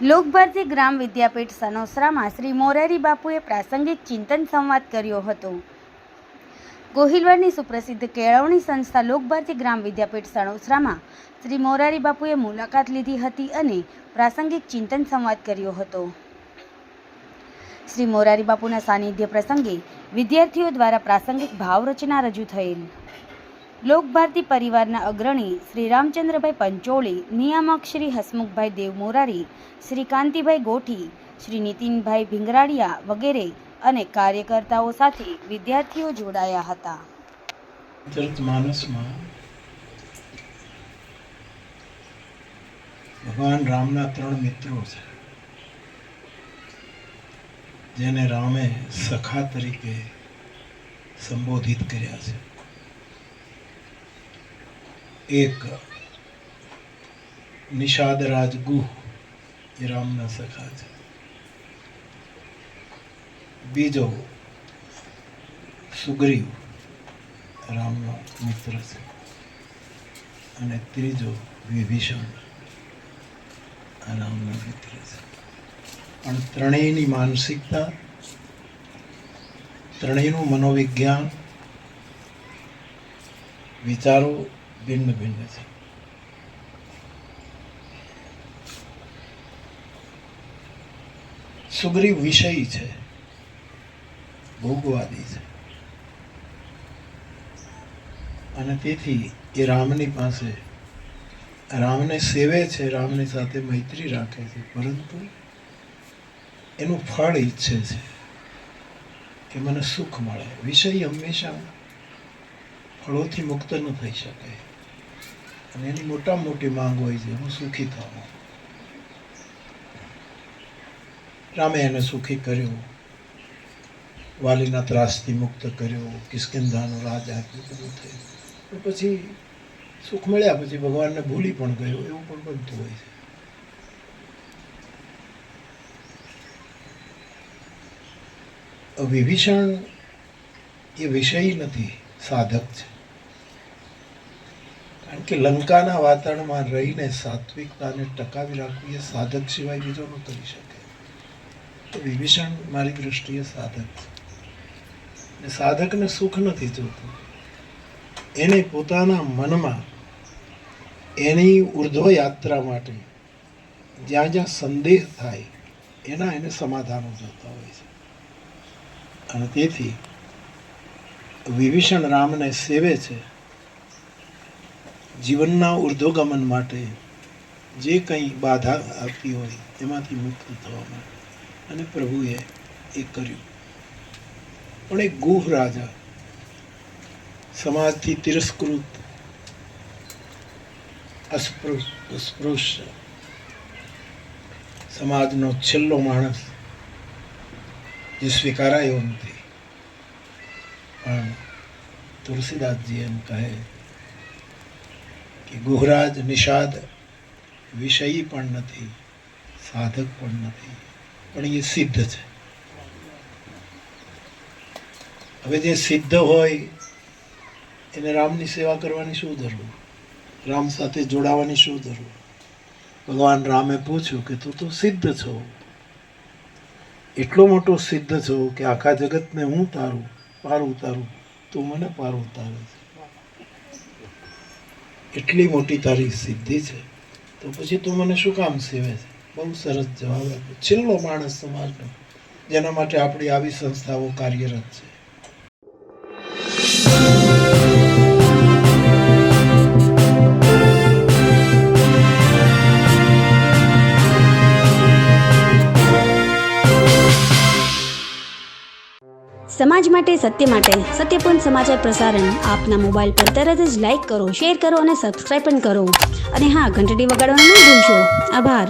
લોકભારતી ગ્રામ વિદ્યાપીઠ સનોસરામાં શ્રી મોરારી બાપુએ પ્રાસંગિક ચિંતન સંવાદ કર્યો હતો. ગોહિલવાડની સુપ્રસિદ્ધ કેળવણી સંસ્થા લોકભારતી ગ્રામ વિદ્યાપીઠ સનોસરામાં શ્રી મોરારી બાપુએ મુલાકાત લીધી હતી અને પ્રાસંગિક ચિંતન સંવાદ કર્યો હતો. શ્રી મોરારી બાપુના સાનિધ્ય પ્રસંગે વિદ્યાર્થીઓ દ્વારા પ્રાસંગિક ભાવ રચના રજૂ થયેલ. લોકભારતી પરિવારના અગ્રણી શ્રી રામચંદ્રભાઈ પંચોળી, નિયામક શ્રી હસમુખભાઈ દેવમોરારી, શ્રી કાંતિભાઈ ગોઠી, શ્રી નીતિનભાઈ ભીંગરાડિયા વગેરે અને કાર્યકર્તાઓ સાથે વિદ્યાર્થીઓ જોડાયા હતા. ચરિતમાનસમાં ભગવાન રામના 3 મિત્રો છે, જેને રામે સખા તરીકે સંબોધિત કર્યા છે. એક નિષાદરાજ ગુહ એ રામના સખા છે, બીજો સુગ્રીવ રામનો મિત્ર છે અને ત્રીજો વિભીષણ રામનો મિત્ર છે. પણ ત્રણેયની માનસિકતા, ત્રણેયનું મનોવિજ્ઞાન, વિચારો ભિન્ન ભિન્ન છે. સુગ્રીવ વિષયી છે, ભોગવાદી છે અને તેથી એ રામની પાસે રામને સેવે છે, રામની સાથે મૈત્રી રાખે છે, પરંતુ એનું ફળ ઈચ્છે છે કે મને સુખ મળે. વિષય હંમેશા ફળોથી મુક્ત ન થઈ શકે અને એની મોટામાં મોટી માંગ હોય છે હું સુખી થાઉં. રામે એને સુખી કર્યો, વાલીના ત્રાસથી મુક્ત કર્યો, કિષ્કિંધાનો રાજ આપ્યો, બધું થયું. પણ પછી સુખ મળ્યા પછી ભગવાનને ભૂલી પણ ગયો, એવું પણ બનતું હોય છે. વિભીષણ એ વિષયી નથી, સાધક છે. કારણ કે લંકાના વાતાવરણમાં રહીને સાત્વિકતાને ટકાવી રાખવી એ સાધક સિવાય બીજો ન કરી શકે. તો વિભીષણ મારી દૃષ્ટિએ સાધક છે. ને સાધકને સુખ નથી જોતું, એને પોતાના મનમાં એની ઉર્ધ્વ યાત્રા માટે જ્યાં જ્યાં સંદેહ થાય એના એને સમાધાનો જોતા હોય છે. અને તેથી વિભીષણ રામને સેવે છે જીવનના ઉર્ધ્વગમન માટે, જે કંઈ બાધા આપતી હોય એમાંથી મુક્ત થવા માટે, અને પ્રભુએ એ કર્યું. પણ એક ગુહ રાજા, સમાજથી તિરસ્કૃત, અસ્પૃશ્ય, સમાજનો છેલ્લો માણસ જે સ્વીકારાયો નથી. પણ તુલસીદાસજી એમ કહે કે ગુહરાજ નિષાદ વિષયી પણ નથી, સાધક પણ નથી, પણ એ સિદ્ધ છે. હવે જે સિદ્ધ હોય એને રામની સેવા કરવાની શું જરૂર, રામ સાથે જોડાવાની શું જરૂર? ભગવાન રામે પૂછ્યું કે તું તો સિદ્ધ છો, એટલો મોટો સિદ્ધ છો કે આખા જગતને હું પાર ઉતારું, તું મને પાર ઉતારે છે. એટલી મોટી તારી સિદ્ધિ છે, તો પછી તું મને શું કામ સેવે છે? બહુ સરસ જવાબ આપ્યો. છેલ્લો માણસ સમાજનો, જેના માટે આપણી આવી સંસ્થાઓ કાર્યરત છે. સમાજ માટે, સત્ય માટે, સત્યપૂર્ણ સમાચાર પ્રસારણ આપના મોબાઈલ પર તરત જ લાઈક કરો, શેર કરો અને સબસ્ક્રાઈબ પણ કરો. અને હા, ઘંટડી વગાડવાનું ન ભૂલશો. આભાર.